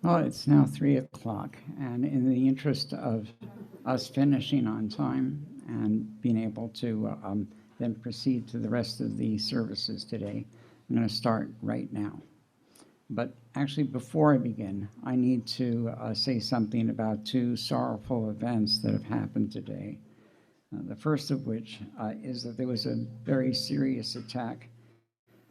Well, it's now 3 o'clock, and in the interest of us finishing on time and being able to then proceed to the rest of the services today, I'm going to start right now. But actually, before I begin, I need to say something about two sorrowful events that have happened today. The first of which is that there was a very serious attack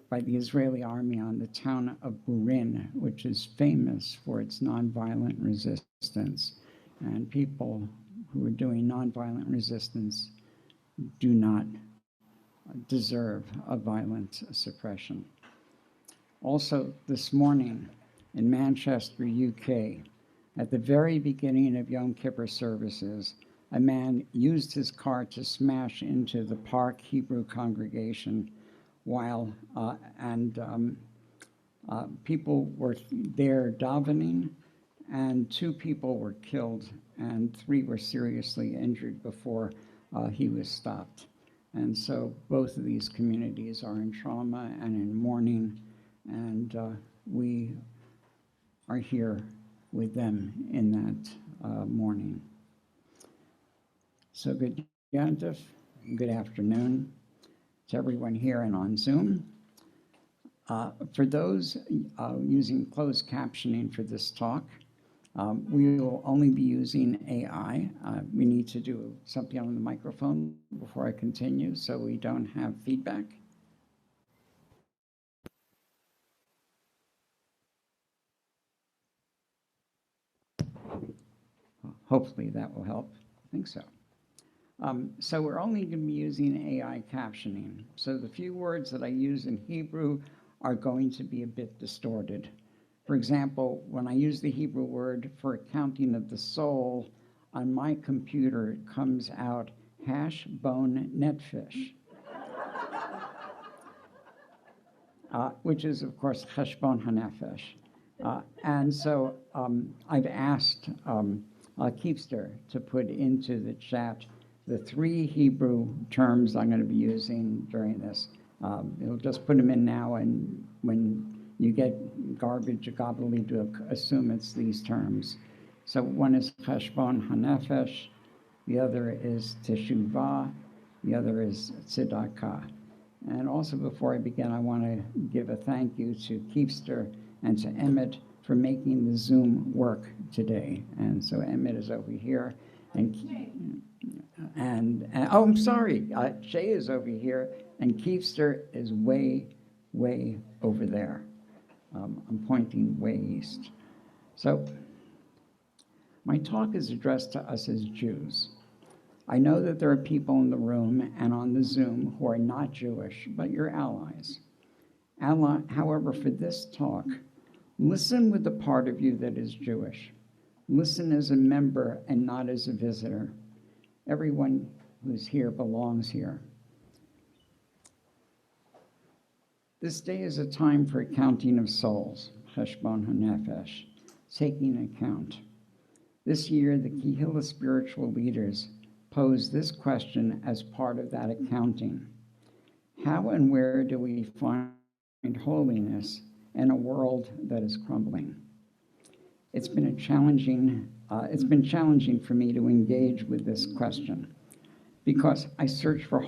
by the Israeli army on the town of Burin, which is famous for its nonviolent resistance. And people who are doing nonviolent resistance do not deserve a violent suppression. Also, this morning in Manchester, UK, at the very beginning of Yom Kippur services, a man used his car to smash into the Park Hebrew congregation while people were there davening, and 2 people were killed and 3 were seriously injured before he was stopped. And so both of these communities are in trauma and in mourning, and we are here with them in that mourning. So good Yantif, good afternoon to everyone here and on Zoom. For those using closed captioning for this talk, we will only be using AI. We need to do something on the microphone before I continue so we don't have feedback. Hopefully that will help. I think so. So we're only going to be using AI captioning. So the few words that I use in Hebrew are going to be a bit distorted. For example, when I use the Hebrew word for accounting of the soul, on my computer it comes out hash bone netfish, which is, of course, cheshbon hanefesh. And so I've asked Keepster to put into the chat the 3 Hebrew terms I'm going to be using during this. It'll just put them in now, and when you get garbage, gobbledygook, assume it's these terms. So one is cheshbon hanefesh, the other is teshuvah, the other is tzedakah. And also before I begin, I want to give a thank you to Keepster and to Emmett for making the Zoom work today. And so Emmett is over here, and oh, I'm sorry, Shay is over here, and Keepster is way, way over there. I'm pointing way east. So my talk is addressed to us as Jews. I know that there are people in the room and on the Zoom who are not Jewish, but you're allies. However, for this talk, listen with the part of you that is Jewish. Listen as a member and not as a visitor. Everyone who's here belongs here. This day is a time for accounting of souls, cheshbon hanefesh, taking account. This year, the Kehillah spiritual leaders posed this question as part of that accounting. How and where do we find holiness in a world that is crumbling? It's been challenging for me to engage with this question because as I search for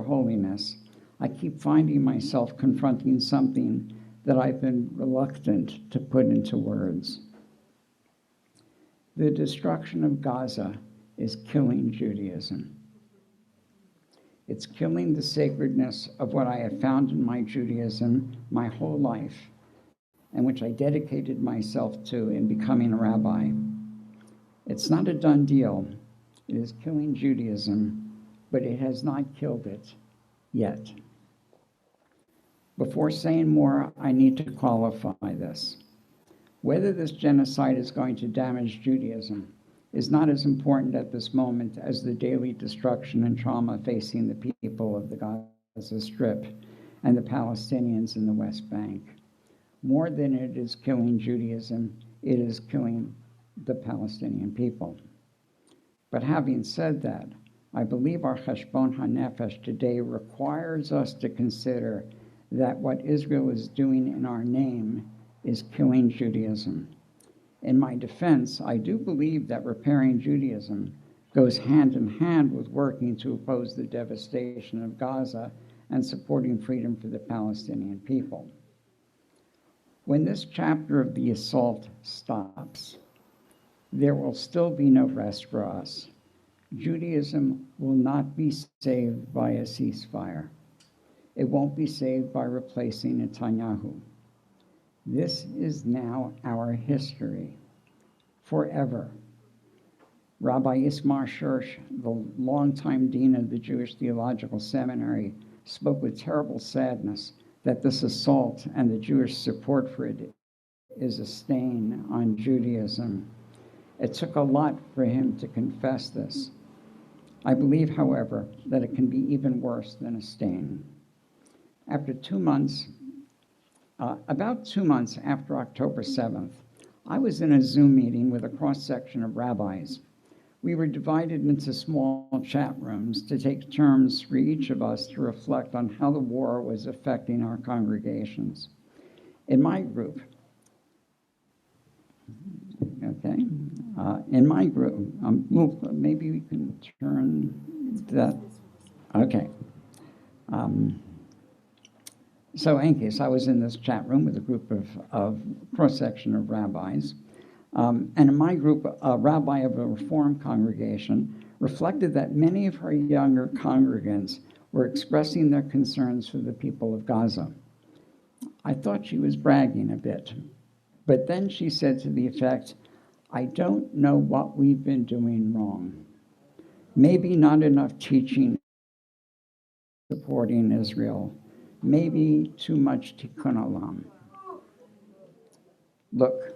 holiness, I keep finding myself confronting something that I've been reluctant to put into words. The destruction of Gaza is killing Judaism. It's killing the sacredness of what I have found in my Judaism my whole life, and which I dedicated myself to in becoming a rabbi. It's not a done deal. It is killing Judaism, but it has not killed it yet. Before saying more, I need to qualify this. Whether this genocide is going to damage Judaism is not as important at this moment as the daily destruction and trauma facing the people of the Gaza Strip and the Palestinians in the West Bank. More than it is killing Judaism, it is killing the Palestinian people. But having said that, I believe our cheshbon hanefesh today requires us to consider that what Israel is doing in our name is killing Judaism. In my defense, I do believe that repairing Judaism goes hand in hand with working to oppose the devastation of Gaza and supporting freedom for the Palestinian people. When this chapter of the assault stops, there will still be no rest for us. Judaism will not be saved by a ceasefire. It won't be saved by replacing Netanyahu. This is now our history, forever. Rabbi Ismar Shersh, the longtime dean of the Jewish Theological Seminary, spoke with terrible sadness that this assault and the Jewish support for it is a stain on Judaism. It took a lot for him to confess this. I believe, however, that it can be even worse than a stain. After 2 months, about 2 months after October 7th, I was in a Zoom meeting with a cross-section of rabbis. We were divided into small chat rooms to take turns for each of us to reflect on how the war was affecting our congregations. In my group, maybe we can turn that, okay. So in case, I was in this chat room with a group of cross-section of rabbis. And in my group, a rabbi of a Reform congregation reflected that many of her younger congregants were expressing their concerns for the people of Gaza. I thought she was bragging a bit, but then she said to the effect, "I don't know what we've been doing wrong. Maybe not enough teaching supporting Israel. Maybe too much tikkun olam." Look,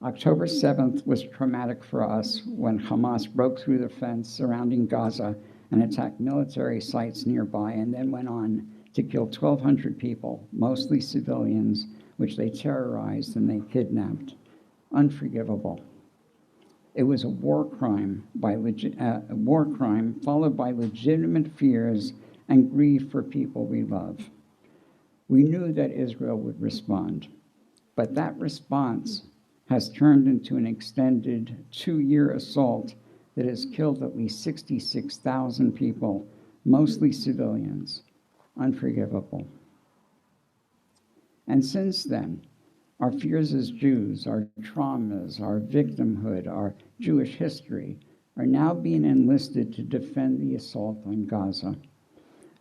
October 7th was traumatic for us when Hamas broke through the fence surrounding Gaza and attacked military sites nearby, and then went on to kill 1,200 people, mostly civilians, which they terrorized and they kidnapped. Unforgivable. It was a war crime followed by legitimate fears and grief for people we love. We knew that Israel would respond, but that response has turned into an extended 2-year assault that has killed at least 66,000 people, mostly civilians. Unforgivable. And since then, our fears as Jews, our traumas, our victimhood, our Jewish history are now being enlisted to defend the assault on Gaza.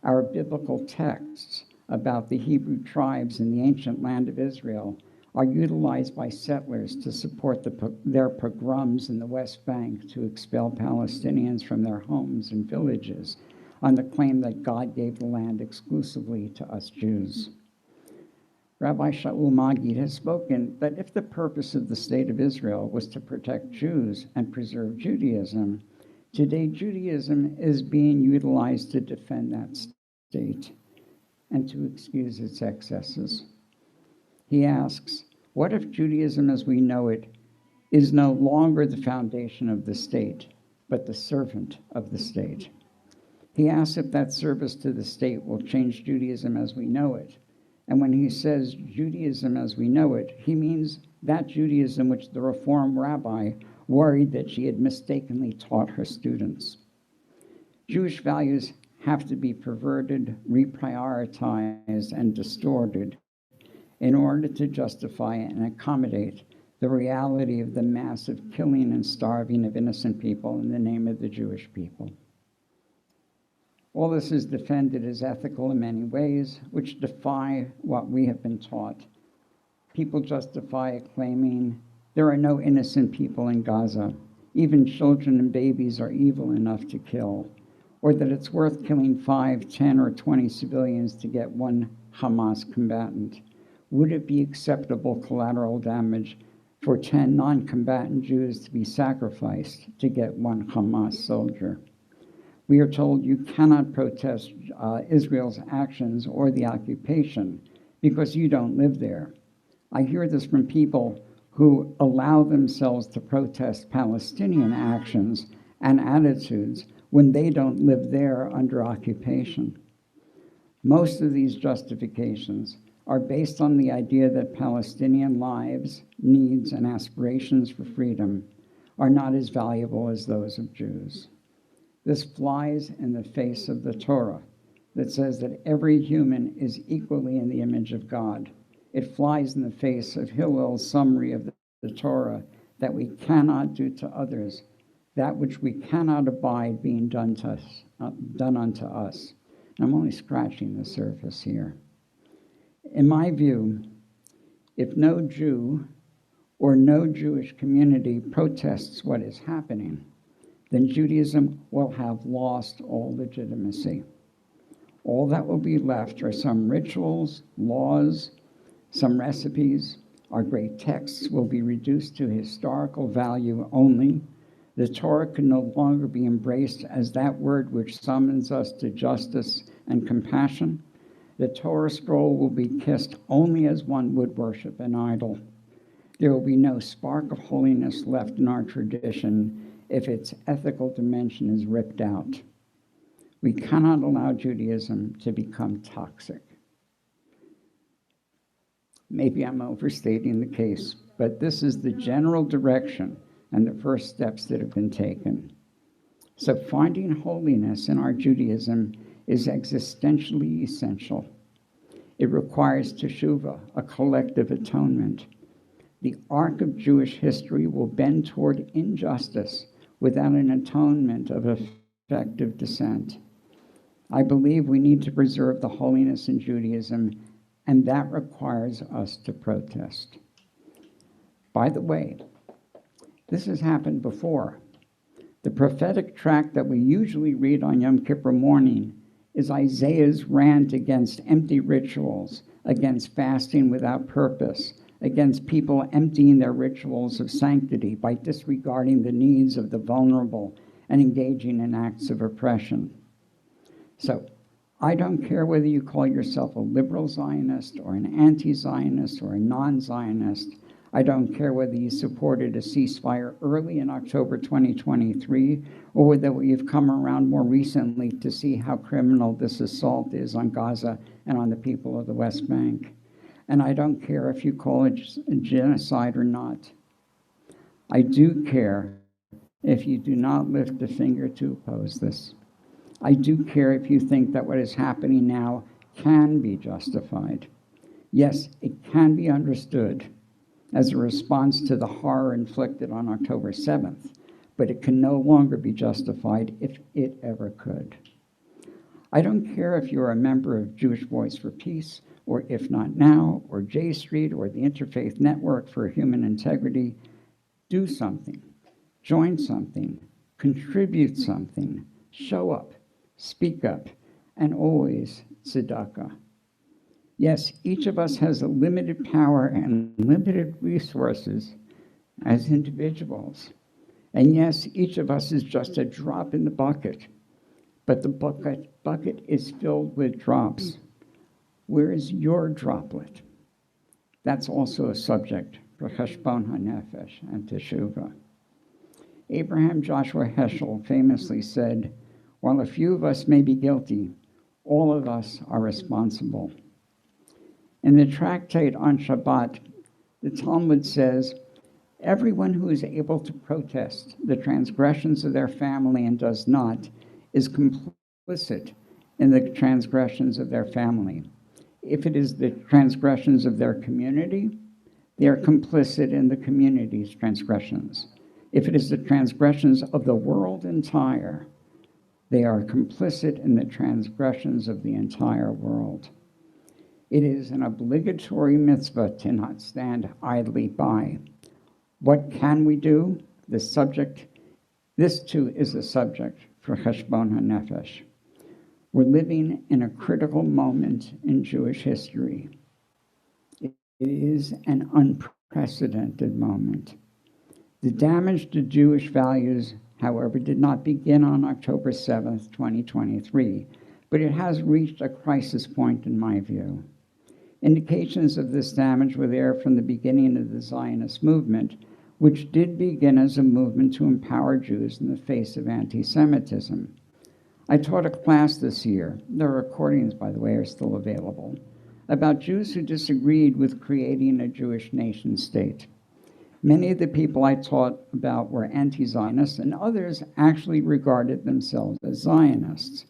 Our biblical texts about the Hebrew tribes in the ancient land of Israel are utilized by settlers to support their pogroms in the West Bank to expel Palestinians from their homes and villages on the claim that God gave the land exclusively to us Jews. Rabbi Shaul Magid has spoken that if the purpose of the state of Israel was to protect Jews and preserve Judaism, today Judaism is being utilized to defend that state and to excuse its excesses. He asks, what if Judaism as we know it is no longer the foundation of the state, but the servant of the state? He asks if that service to the state will change Judaism as we know it. And when he says Judaism as we know it, he means that Judaism which the Reform rabbi worried that she had mistakenly taught her students. Jewish values have to be perverted, reprioritized, and distorted in order to justify and accommodate the reality of the massive killing and starving of innocent people in the name of the Jewish people. All this is defended as ethical in many ways, which defy what we have been taught. People justify it claiming there are no innocent people in Gaza. Even children and babies are evil enough to kill, or that it's worth killing 5, 10, or 20 civilians to get one Hamas combatant. Would it be acceptable collateral damage for 10 non-combatant Jews to be sacrificed to get one Hamas soldier? We are told you cannot protest Israel's actions or the occupation because you don't live there. I hear this from people who allow themselves to protest Palestinian actions and attitudes when they don't live there under occupation. Most of these justifications are based on the idea that Palestinian lives, needs, and aspirations for freedom are not as valuable as those of Jews. This flies in the face of the Torah that says that every human is equally in the image of God. It flies in the face of Hillel's summary of the Torah that we cannot do to others that which we cannot abide being done unto us. And I'm only scratching the surface here. In my view, if no Jew or no Jewish community protests what is happening, then Judaism will have lost all legitimacy. All that will be left are some rituals, laws, some recipes. Our great texts will be reduced to historical value only. The Torah can no longer be embraced as that word which summons us to justice and compassion. The Torah scroll will be kissed only as one would worship an idol. There will be no spark of holiness left in our tradition if its ethical dimension is ripped out. We cannot allow Judaism to become toxic. Maybe I'm overstating the case, but this is the general direction and the first steps that have been taken. So finding holiness in our Judaism is existentially essential. It requires teshuvah, a collective atonement. The arc of Jewish history will bend toward injustice without an atonement of effective dissent. I believe we need to preserve the holiness in Judaism, and that requires us to protest. By the way, this has happened before. The prophetic tract that we usually read on Yom Kippur morning is Isaiah's rant against empty rituals, against fasting without purpose, against people emptying their rituals of sanctity by disregarding the needs of the vulnerable and engaging in acts of oppression. So, I don't care whether you call yourself a liberal Zionist or an anti-Zionist or a non-Zionist. I don't care whether you supported a ceasefire early in October 2023 or whether you've come around more recently to see how criminal this assault is on Gaza and on the people of the West Bank. And I don't care if you call it genocide or not. I do care if you do not lift a finger to oppose this. I do care if you think that what is happening now can be justified. Yes, it can be understood as a response to the horror inflicted on October 7th, but it can no longer be justified if it ever could. I don't care if you're a member of Jewish Voice for Peace, or If Not Now, or J Street, or the Interfaith Network for Human Integrity. Do something, join something, contribute something, show up, speak up, and always tzedakah. Yes, each of us has a limited power and limited resources as individuals. And yes, each of us is just a drop in the bucket, but the bucket is filled with drops. Where is your droplet? That's also a subject for cheshbon hanefesh and teshuvah. Abraham Joshua Heschel famously said, "While a few of us may be guilty, all of us are responsible." In the tractate on Shabbat, the Talmud says, "Everyone who is able to protest the transgressions of their family and does not is complicit in the transgressions of their family. If it is the transgressions of their community, they are complicit in the community's transgressions. If it is the transgressions of the world entire, they are complicit in the transgressions of the entire world." It is an obligatory mitzvah to not stand idly by. What can we do? This too is a subject for cheshbon hanefesh. We're living in a critical moment in Jewish history. It is an unprecedented moment. The damage to Jewish values, however, did not begin on October 7th, 2023, but it has reached a crisis point in my view. Indications of this damage were there from the beginning of the Zionist movement, which did begin as a movement to empower Jews in the face of anti-Semitism. I taught a class this year. The recordings, by the way, are still available, about Jews who disagreed with creating a Jewish nation state. Many of the people I taught about were anti-Zionists, and others actually regarded themselves as Zionists.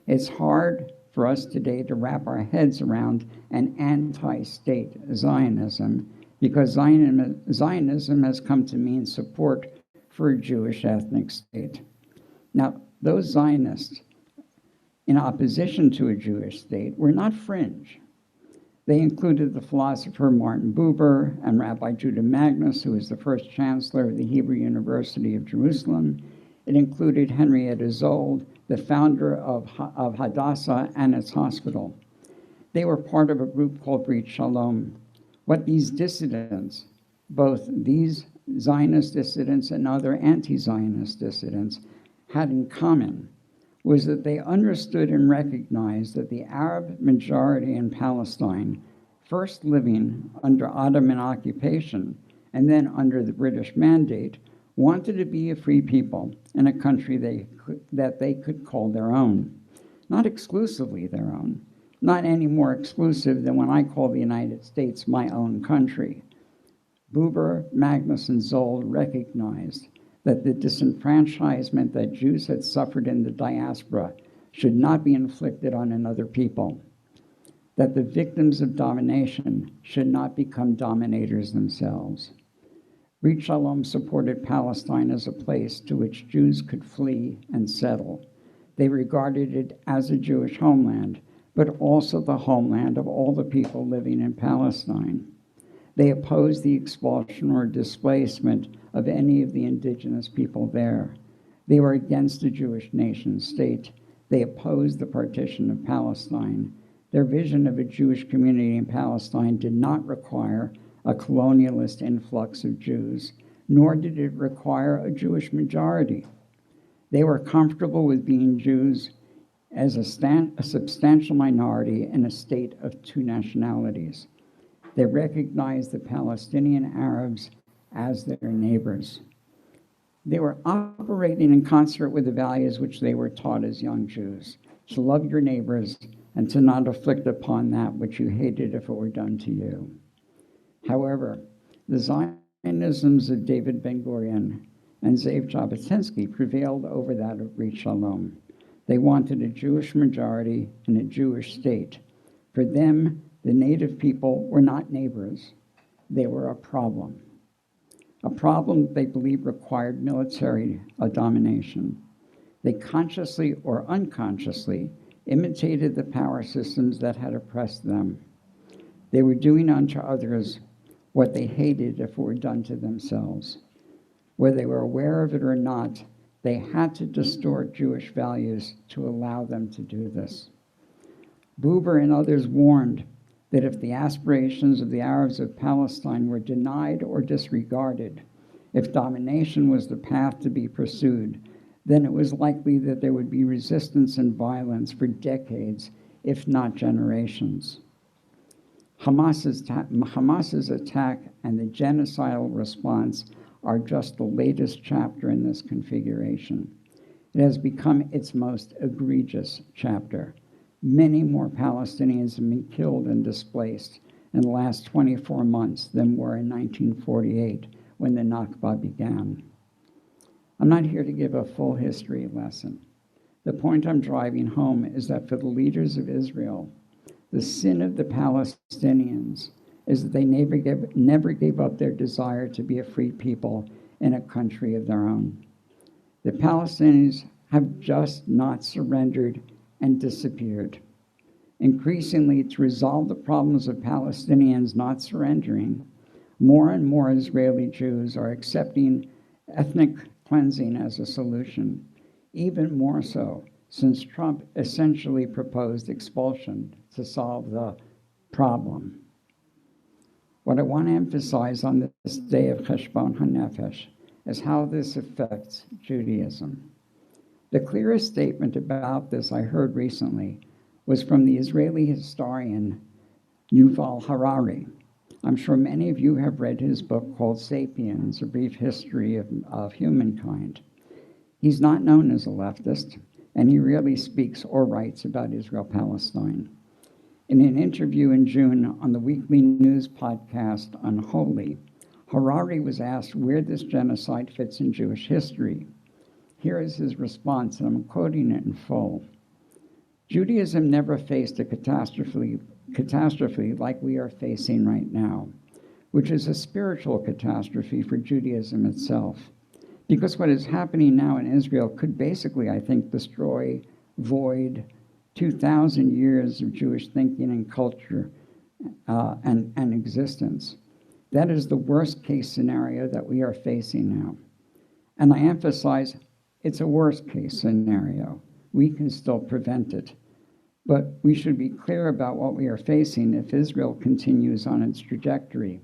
It's hard for us today to wrap our heads around an anti-state Zionism, because Zionism has come to mean support for a Jewish ethnic state. Now, those Zionists in opposition to a Jewish state were not fringe. They included the philosopher Martin Buber and Rabbi Judah Magnus, who was the first chancellor of the Hebrew University of Jerusalem. It included Henrietta Zold, the founder of Hadassah and its hospital. They were part of a group called Brit Shalom. What these dissidents, both these Zionist dissidents and other anti-Zionist dissidents, had in common was that they understood and recognized that the Arab majority in Palestine, first living under Ottoman occupation and then under the British Mandate, wanted to be a free people in a country that they could call their own. Not exclusively their own, not any more exclusive than when I call the United States my own country. Buber, Magnus, and Zold recognized that the disenfranchisement that Jews had suffered in the diaspora should not be inflicted on another people, that the victims of domination should not become dominators themselves. Brit Shalom supported Palestine as a place to which Jews could flee and settle. They regarded it as a Jewish homeland, but also the homeland of all the people living in Palestine. They opposed the expulsion or displacement of any of the indigenous people there. They were against a Jewish nation state. They opposed the partition of Palestine. Their vision of a Jewish community in Palestine did not require a colonialist influx of Jews, nor did it require a Jewish majority. They were comfortable with being Jews as a substantial minority in a state of two nationalities. They recognized the Palestinian Arabs as their neighbors. They were operating in concert with the values which they were taught as young Jews, to love your neighbors and to not afflict upon that which you hated if it were done to you. However, the Zionisms of David Ben-Gurion and Zev Jabotinsky prevailed over that of Brit Shalom. They wanted a Jewish majority and a Jewish state. For them, the native people were not neighbors. They were a problem they believed required military domination. They consciously or unconsciously imitated the power systems that had oppressed them. They were doing unto others what they hated if it were done to themselves. Whether they were aware of it or not, they had to distort Jewish values to allow them to do this. Buber and others warned that if the aspirations of the Arabs of Palestine were denied or disregarded, if domination was the path to be pursued, then it was likely that there would be resistance and violence for decades, if not generations. Hamas's attack and the genocidal response are just the latest chapter in this configuration. It has become its most egregious chapter. Many more Palestinians have been killed and displaced in the last 24 months than were in 1948 when the Nakba began. I'm not here to give a full history lesson. The point I'm driving home is that for the leaders of Israel, the sin of the Palestinians is that they never gave up their desire to be a free people in a country of their own. The Palestinians have just not surrendered and disappeared. Increasingly, to resolve the problems of Palestinians not surrendering, more and more Israeli Jews are accepting ethnic cleansing as a solution, even more so since Trump essentially proposed expulsion to solve the problem. What I want to emphasize on this day of Cheshbon HaNefesh is how this affects Judaism. The clearest statement about this I heard recently was from the Israeli historian Yuval Harari. I'm sure many of you have read his book called Sapiens, A Brief History of Humankind. He's not known as a leftist, and he rarely speaks or writes about Israel-Palestine. In an interview in June on the weekly news podcast Unholy, Harari was asked where this genocide fits in Jewish history. Here is his response, and I'm quoting it in full. Judaism never faced a catastrophe like we are facing right now, which is a spiritual catastrophe for Judaism itself. Because what is happening now in Israel could basically, I think, destroy, void 2,000 years of Jewish thinking and culture and existence. That is the worst case scenario that we are facing now. And I emphasize, it's a worst case scenario. We can still prevent it. But we should be clear about what we are facing if Israel continues on its trajectory.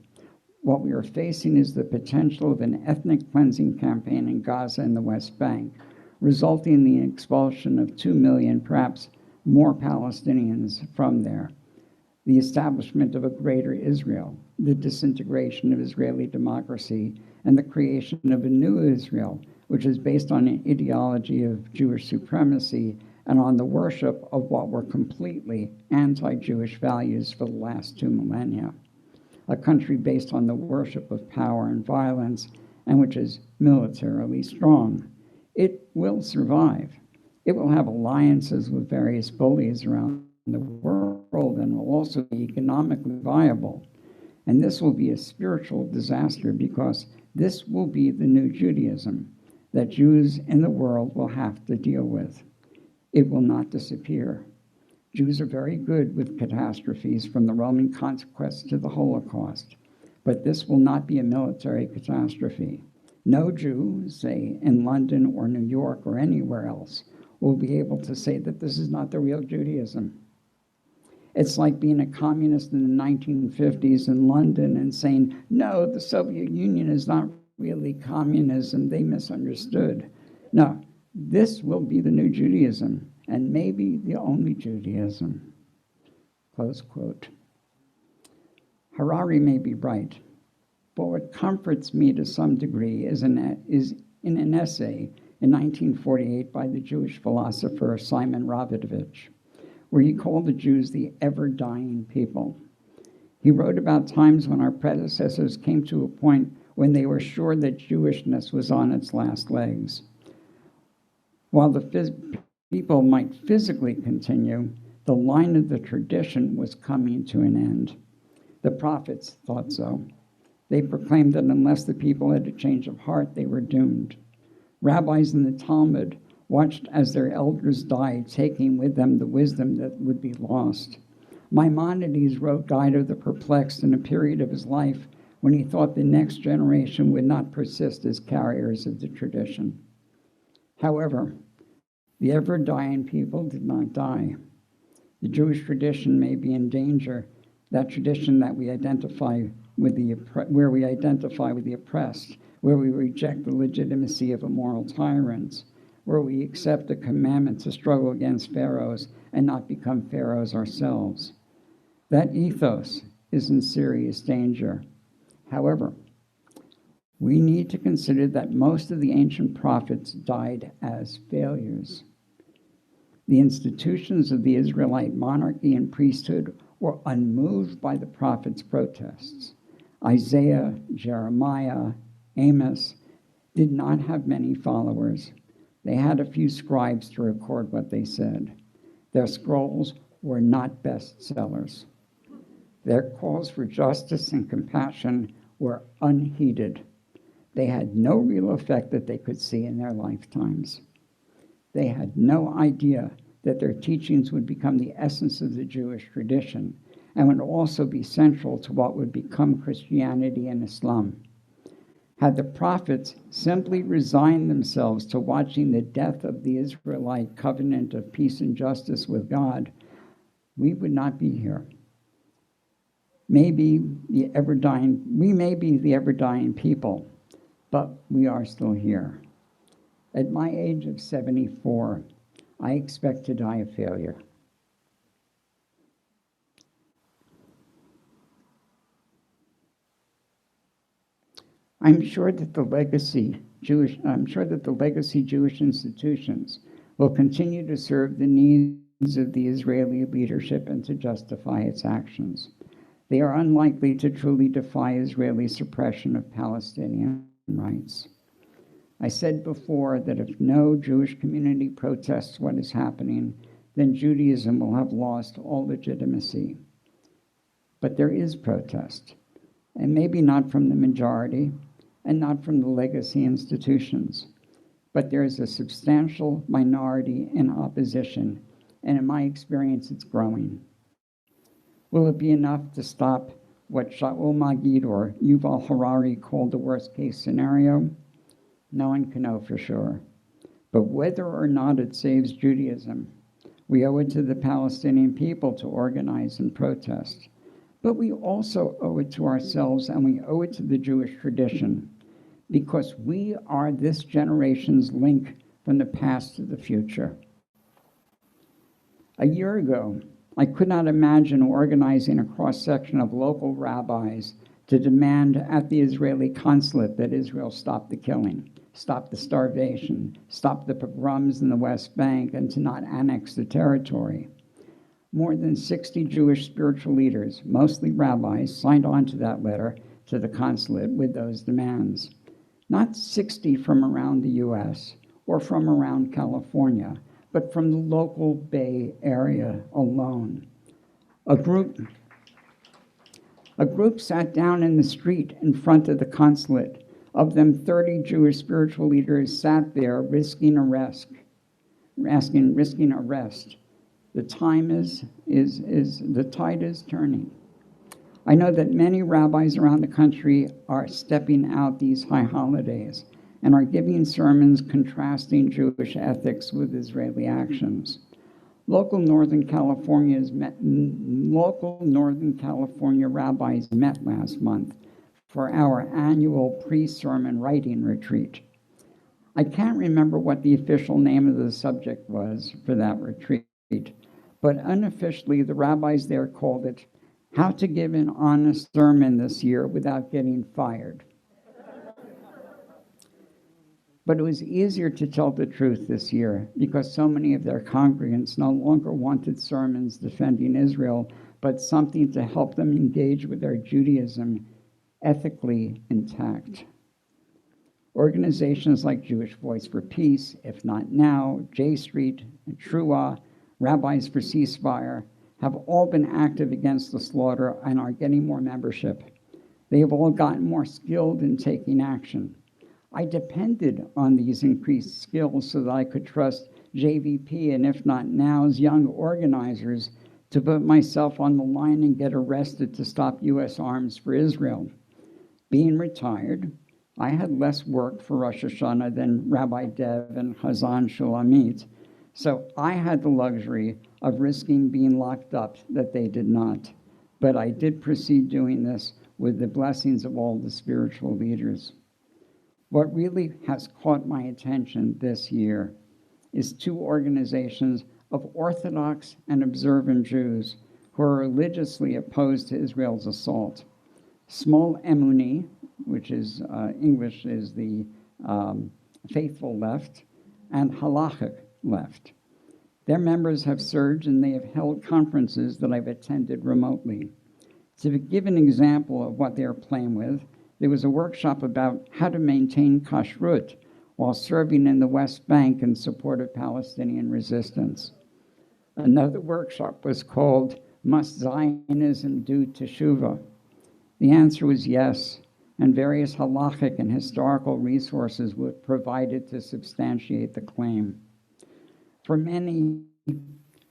What we are facing is the potential of an ethnic cleansing campaign in Gaza and the West Bank, resulting in the expulsion of 2 million, perhaps more Palestinians from there, the establishment of a greater Israel, the disintegration of Israeli democracy, and the creation of a new Israel, which is based on an ideology of Jewish supremacy and on the worship of what were completely anti-Jewish values for the last 2 millennia. A country based on the worship of power and violence, and which is militarily strong. It will survive. It will have alliances with various bullies around the world and will also be economically viable. And this will be a spiritual disaster because this will be the new Judaism that Jews in the world will have to deal with. It will not disappear. Jews are very good with catastrophes, from the Roman conquest to the Holocaust, but this will not be a military catastrophe. No Jew, say in London or New York or anywhere else, will be able to say that this is not the real Judaism. It's like being a communist in the 1950s in London and saying, no, the Soviet Union is not really communism, they misunderstood. No, this will be the new Judaism, and maybe the only Judaism. Close quote. Harari may be right, but what comforts me to some degree is in an essay in 1948 by the Jewish philosopher Simon Rabinovich, where he called the Jews the ever-dying people. He wrote about times when our predecessors came to a point when they were sure that Jewishness was on its last legs. While the people might physically continue, the line of the tradition was coming to an end. The prophets thought so. They proclaimed that unless the people had a change of heart, they were doomed. Rabbis in the Talmud watched as their elders died, taking with them the wisdom that would be lost. Maimonides wrote Guide of the Perplexed in a period of his life when he thought the next generation would not persist as carriers of the tradition. However, the ever-dying people did not die. The Jewish tradition may be in danger, that tradition that we identify with where we identify with the oppressed, where we reject the legitimacy of immoral tyrants, where we accept the commandment to struggle against pharaohs and not become pharaohs ourselves. That ethos is in serious danger. However, we need to consider that most of the ancient prophets died as failures. The institutions of the Israelite monarchy and priesthood were unmoved by the prophets' protests. Isaiah, Jeremiah, Amos did not have many followers. They had a few scribes to record what they said. Their scrolls were not bestsellers. Their calls for justice and compassion were unheeded. They had no real effect that they could see in their lifetimes. They had no idea that their teachings would become the essence of the Jewish tradition and would also be central to what would become Christianity and Islam. Had the prophets simply resigned themselves to watching the death of the Israelite covenant of peace and justice with God, we would not be here. We may be the ever-dying people, but we are still here. At my age of 74, I expect to die a failure. I'm sure that the legacy Jewish institutions will continue to serve the needs of the Israeli leadership and to justify its actions. They are unlikely to truly defy Israeli suppression of Palestinian rights. I said before that if no Jewish community protests what is happening, then Judaism will have lost all legitimacy. But there is protest, and maybe not from the majority, and not from the legacy institutions, but there is a substantial minority in opposition, and in my experience, it's growing. Will it be enough to stop what Shaul Magid or Yuval Harari called the worst-case scenario? No one can know for sure. But whether or not it saves Judaism, we owe it to the Palestinian people to organize and protest. But we also owe it to ourselves, and we owe it to the Jewish tradition, because we are this generation's link from the past to the future. A year ago, I could not imagine organizing a cross-section of local rabbis to demand at the Israeli consulate that Israel stop the killing, stop the starvation, stop the pogroms in the West Bank, and to not annex the territory. More than 60 Jewish spiritual leaders, mostly rabbis, signed on to that letter to the consulate with those demands. Not 60 from around the U.S. or from around California, but from the local Bay Area alone. A group sat down in the street in front of the consulate. Of them, 30 Jewish spiritual leaders sat there risking arrest. The tide is turning. I know that many rabbis around the country are stepping out these high holidays and are giving sermons contrasting Jewish ethics with Israeli actions. Local Northern California rabbis met last month for our annual pre-sermon writing retreat. I can't remember what the official name of the subject was for that retreat, but unofficially the rabbis there called it "How to Give an Honest Sermon This Year Without Getting Fired." But it was easier to tell the truth this year because so many of their congregants no longer wanted sermons defending Israel, but something to help them engage with their Judaism ethically intact. Organizations like Jewish Voice for Peace, If Not Now, J Street, and Truah, Rabbis for Ceasefire, have all been active against the slaughter and are getting more membership. They have all gotten more skilled in taking action. I depended on these increased skills so that I could trust JVP and If Not Now's young organizers to put myself on the line and get arrested to stop U.S. arms for Israel. Being retired, I had less work for Rosh Hashanah than Rabbi Dev and Chazan Shulamit, so I had the luxury of risking being locked up that they did not. But I did proceed doing this with the blessings of all the spiritual leaders. What really has caught my attention this year is two organizations of Orthodox and observant Jews who are religiously opposed to Israel's assault. Small Emuni, which is English is the faithful left, and Halachic left. Their members have surged and they have held conferences that I've attended remotely. To give an example of what they're playing with, there was a workshop about how to maintain kashrut while serving in the West Bank in support of Palestinian resistance. Another workshop was called Must Zionism Do Teshuvah? The answer was yes, and various halachic and historical resources were provided to substantiate the claim. For many,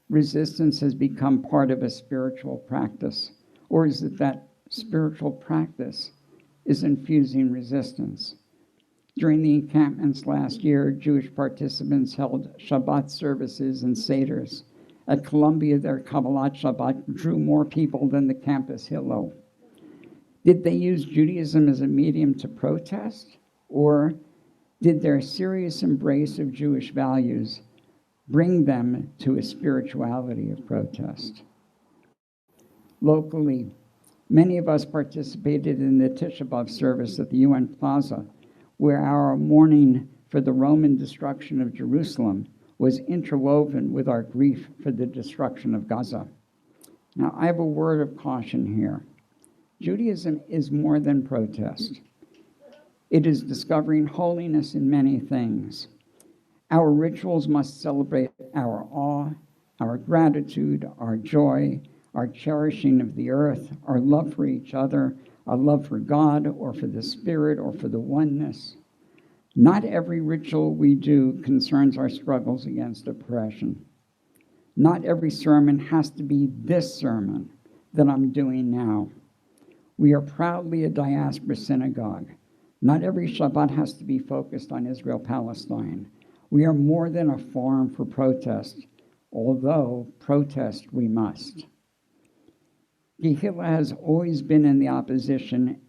resistance has become part of a spiritual practice, or is it that spiritual practice is infusing resistance? During the encampments last year, Jewish participants held Shabbat services and Seders. At Columbia, their Kabbalat Shabbat drew more people than the campus Hillel. Did they use Judaism as a medium to protest? Or did their serious embrace of Jewish values bring them to a spirituality of protest? Locally, many of us participated in the Tisha B'Av service at the UN Plaza, where our mourning for the Roman destruction of Jerusalem was interwoven with our grief for the destruction of Gaza. Now, I have a word of caution here. Judaism is more than protest. It is discovering holiness in many things. Our rituals must celebrate our awe, our gratitude, our joy, our cherishing of the earth, our love for each other, our love for God or for the Spirit or for the oneness. Not every ritual we do concerns our struggles against oppression. Not every sermon has to be this sermon that I'm doing now. We are proudly a diaspora synagogue. Not every Shabbat has to be focused on Israel-Palestine. We are more than a forum for protest, although protest we must. Kehillah has always been in the opposition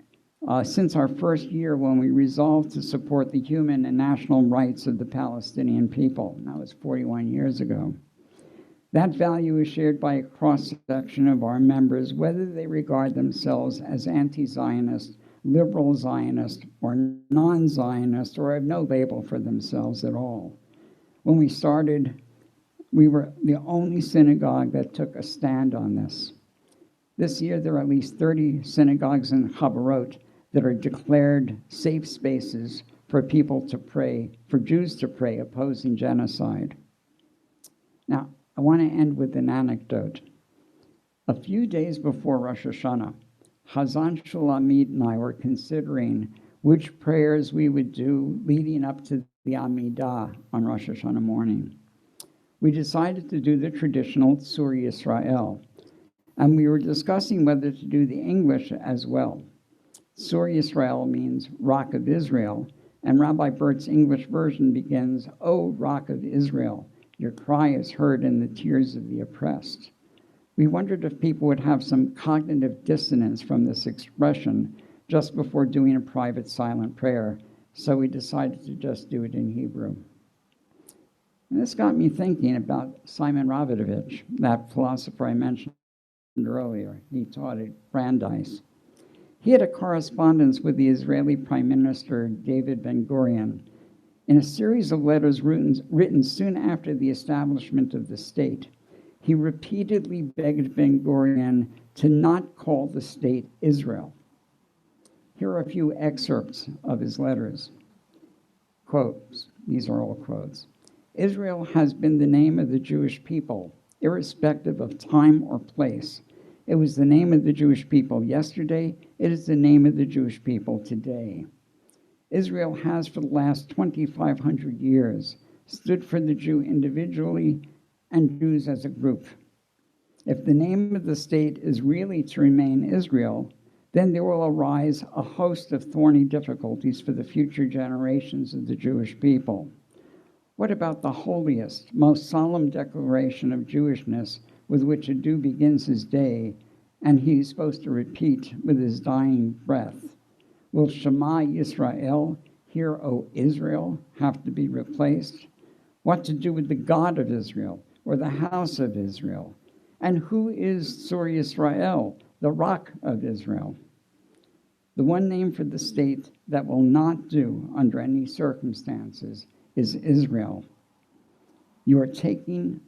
since our first year when we resolved to support the human and national rights of the Palestinian people. That was 41 years ago. That value is shared by a cross-section of our members, whether they regard themselves as anti-Zionist, liberal Zionist, or non-Zionist, or have no label for themselves at all. When we started, we were the only synagogue that took a stand on this. This year, there are at least 30 synagogues in Chabarot that are declared safe spaces for people to pray, for Jews to pray, opposing genocide. Now, I want to end with an anecdote. A few days before Rosh Hashanah, Hazan Shulamit and I were considering which prayers we would do leading up to the Amidah on Rosh Hashanah morning. We decided to do the traditional Tzur Yisrael, and we were discussing whether to do the English as well. Tzur Yisrael means Rock of Israel, and Rabbi Bert's English version begins, "O Rock of Israel, your cry is heard in the tears of the oppressed." We wondered if people would have some cognitive dissonance from this expression just before doing a private silent prayer, so we decided to just do it in Hebrew. And this got me thinking about Simon Rabinovich, that philosopher I mentioned earlier. He taught at Brandeis. He had a correspondence with the Israeli Prime Minister David Ben-Gurion in a series of letters written soon after the establishment of the state. He repeatedly begged Ben-Gurion to not call the state Israel. Here are a few excerpts of his letters. Quotes, these are all quotes. Israel has been the name of the Jewish people, irrespective of time or place. It was the name of the Jewish people yesterday. It is the name of the Jewish people today. Israel has, for the last 2,500 years, stood for the Jew individually and Jews as a group. If the name of the state is really to remain Israel, then there will arise a host of thorny difficulties for the future generations of the Jewish people. What about the holiest, most solemn declaration of Jewishness with which a Jew begins his day and he's supposed to repeat with his dying breath? Will Shema Yisrael, hear, O Israel, have to be replaced? What to do with the God of Israel or the house of Israel? And who is Tzur Yisrael, the rock of Israel? The one name for the state that will not do under any circumstances is Israel. You are taking,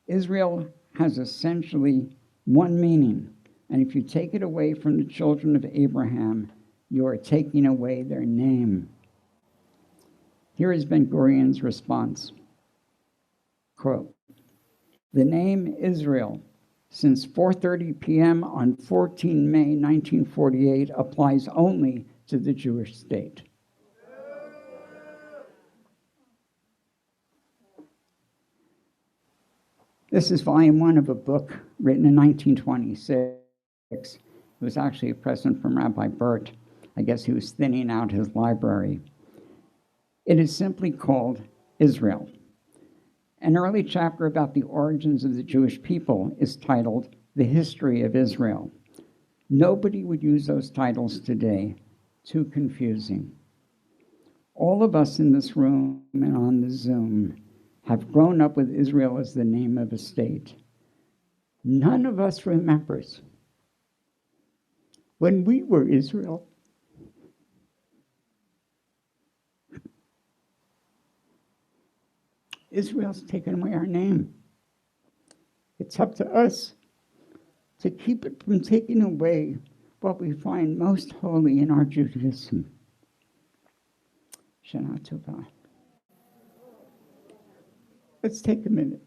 Israel has essentially one meaning, and if you take it away from the children of Abraham, you are taking away their name. Here is Ben-Gurion's response. Quote, the name Israel, since 4:30 p.m. on 14 May 1948, applies only to the Jewish state. This is volume 1 of a book written in 1926. It was actually a present from Rabbi Bert. I guess he was thinning out his library. It is simply called Israel. An early chapter about the origins of the Jewish people is titled The History of Israel. Nobody would use those titles today. Too confusing. All of us in this room and on the Zoom have grown up with Israel as the name of a state. None of us remembers when we were Israel. Israel's taken away our name. It's up to us to keep it from taking away what we find most holy in our Judaism. Shana Tova. Let's take a minute.